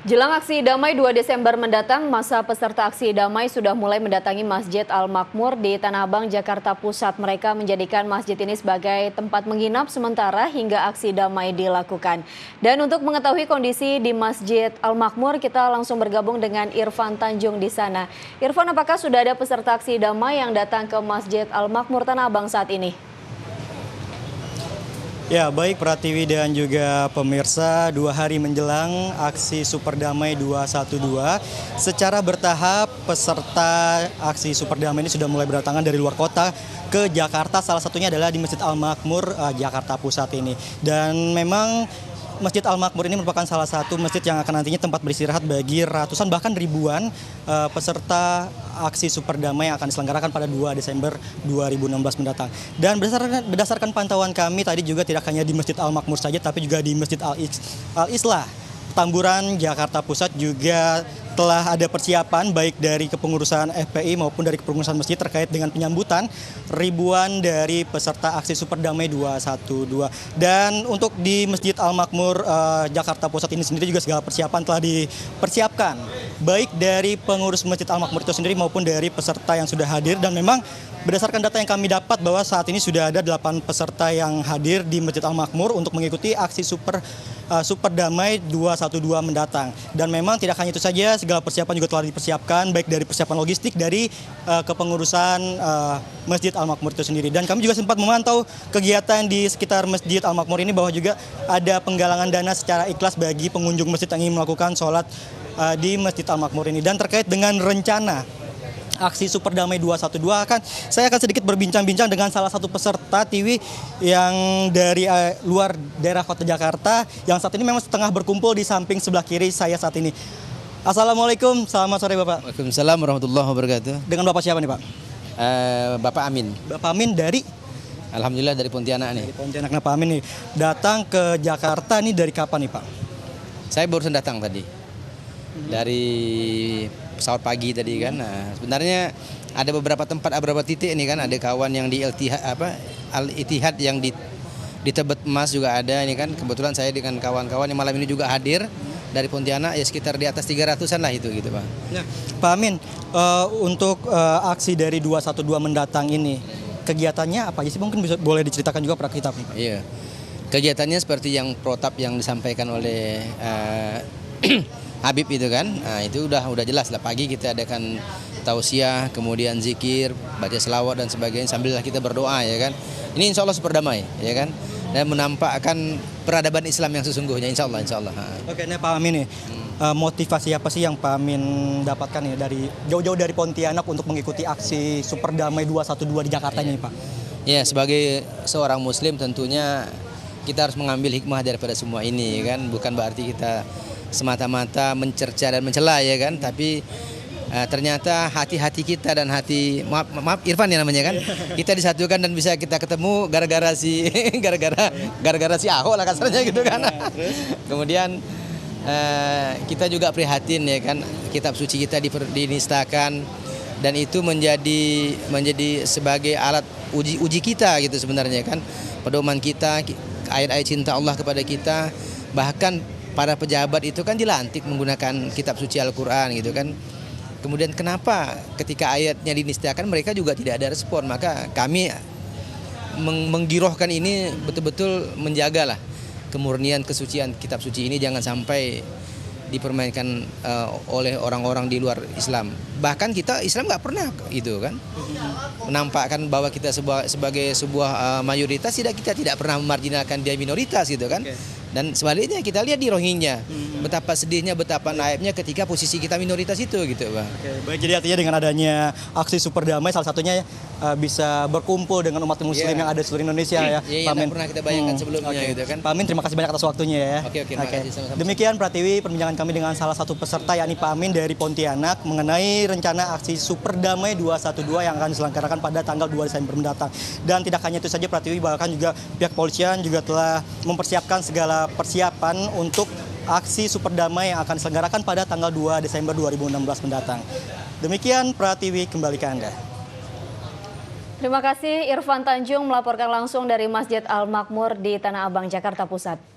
Jelang aksi damai 2 Desember mendatang, masa peserta aksi damai sudah mulai mendatangi Masjid Al-Makmur di Tanah Abang, Jakarta Pusat. Mereka menjadikan masjid ini sebagai tempat menginap sementara hingga aksi damai dilakukan. Dan untuk mengetahui kondisi di Masjid Al-Makmur, kita langsung bergabung dengan Irfan Tanjung di sana. Irfan, apakah sudah ada peserta aksi damai yang datang ke Masjid Al-Makmur Tanah Abang saat ini? Ya, baik Pratiwi dan juga pemirsa, 2 hari menjelang aksi Super Damai 212, secara bertahap peserta aksi Super Damai ini sudah mulai berdatangan dari luar kota ke Jakarta, salah satunya adalah di Masjid Al-Makmur, Jakarta Pusat ini. Dan memang Masjid Al-Makmur ini merupakan salah satu masjid yang akan nantinya tempat beristirahat bagi ratusan bahkan ribuan peserta aksi Super Damai yang akan diselenggarakan pada 2 Desember 2016 mendatang. Dan berdasarkan pantauan kami tadi juga tidak hanya di Masjid Al-Makmur saja tapi juga di Masjid Al-Islah Tamburan, Jakarta Pusat juga telah ada persiapan baik dari kepengurusan FPI maupun dari kepengurusan masjid terkait dengan penyambutan ribuan dari peserta aksi Super Damai 212. Dan untuk di Masjid Al-Makmur Jakarta Pusat ini sendiri juga segala persiapan telah dipersiapkan baik dari pengurus Masjid Al-Makmur itu sendiri maupun dari peserta yang sudah hadir. Dan memang berdasarkan data yang kami dapat bahwa saat ini sudah ada 8 peserta yang hadir di Masjid Al-Makmur untuk mengikuti aksi Super Damai 212 mendatang. Dan memang tidak hanya itu saja, segala persiapan juga telah dipersiapkan baik dari persiapan logistik dari kepengurusan Masjid Al-Makmur itu sendiri. Dan kami juga sempat memantau kegiatan di sekitar Masjid Al-Makmur ini bahwa juga ada penggalangan dana secara ikhlas bagi pengunjung masjid yang ingin melakukan sholat di Masjid Al-Makmur ini. Dan terkait dengan rencana aksi Super Damai 212 saya akan sedikit berbincang-bincang dengan salah satu peserta Tiwi yang dari luar daerah kota Jakarta yang saat ini memang setengah berkumpul di samping sebelah kiri saya saat ini. Assalamualaikum, selamat sore Bapak. Waalaikumsalam warahmatullahi wabarakatuh. Dengan Bapak siapa nih Pak? Bapak Amin. Bapak Amin dari? Alhamdulillah dari Pontianak nih. Dari Pontianak. Nah Pak Amin nih datang ke Jakarta nih dari kapan nih Pak? Saya barusan datang tadi. Dari pesawat pagi tadi kan. Nah, sebenarnya ada beberapa tempat, beberapa titik ini kan, ada kawan yang di Al-Ittihad yang di Tebet Emas juga ada ini kan. Kebetulan saya dengan kawan-kawan yang malam ini juga hadir dari Pontianak, ya sekitar di atas 300-an lah itu gitu, Pak. Nah, Pak Amin, untuk aksi dari 212 mendatang ini, kegiatannya apa aja sih? Mungkin boleh diceritakan juga Pak kita. Iya. Kegiatannya seperti yang protap yang disampaikan oleh Habib itu kan, nah itu udah jelas lah. Pagi kita adakan tausiah, kemudian zikir, baca selawat dan sebagainya sambil kita berdoa ya kan. Ini insya Allah super damai ya kan, dan menampakkan peradaban Islam yang sesungguhnya insya Allah. Oke, nih Pak Amin nih, motivasi apa sih yang Pak Amin dapatkan ya dari jauh-jauh dari Pontianak untuk mengikuti aksi Super Damai 212 di Jakarta ini Pak? Ya, sebagai seorang Muslim tentunya kita harus mengambil hikmah daripada semua ini ya kan, bukan berarti kita semata-mata mencerca dan mencela ya kan, tapi ternyata hati-hati kita dan hati maaf Irfan ya namanya kan, kita disatukan dan bisa kita ketemu gara-gara si Ahok lah kasarnya gitu kan. Kemudian kita juga prihatin ya kan, kitab suci kita dinistakan dan itu menjadi sebagai alat uji kita gitu sebenarnya kan, pedoman kita, ayat-ayat cinta Allah kepada kita. Bahkan para pejabat itu kan dilantik menggunakan kitab suci Al-Quran gitu kan. Kemudian kenapa ketika ayatnya dinistakan mereka juga tidak ada respon? Maka kami menggirohkan ini betul-betul menjagalah kemurnian kesucian kitab suci ini jangan sampai dipermainkan oleh orang-orang di luar Islam. Bahkan kita Islam nggak pernah itu kan menampakkan bahwa kita sebagai sebuah mayoritas, kita tidak pernah memarginalkan dia minoritas gitu kan. Dan sebaliknya kita lihat di Rohingya, betapa sedihnya, betapa naibnya ketika posisi kita minoritas itu gitu, Bang. Oke, baik, jadi artinya dengan adanya aksi Super Damai salah satunya bisa berkumpul dengan umat muslim yang ada di seluruh Indonesia ya. Iya, Pak Amin. pernah kita bayangkan sebelumnya gitu kan. Pak Amin, terima kasih banyak atas waktunya ya. Oke, makasih sama-sama. Demikian Pratiwi perbincangan kami dengan salah satu peserta yakni Pak Amin dari Pontianak mengenai rencana aksi Super Damai 212 yang akan diselenggarakan pada tanggal 2 Desember mendatang. Dan tidak hanya itu saja Pratiwi, bahkan juga pihak kepolisian juga telah mempersiapkan segala persiapan untuk aksi Super Damai yang akan diselenggarakan pada tanggal 2 Desember 2016 mendatang. Demikian Pratiwi, kembali ke Anda. Terima kasih Irfan Tanjung melaporkan langsung dari Masjid Al-Makmur di Tanah Abang, Jakarta Pusat.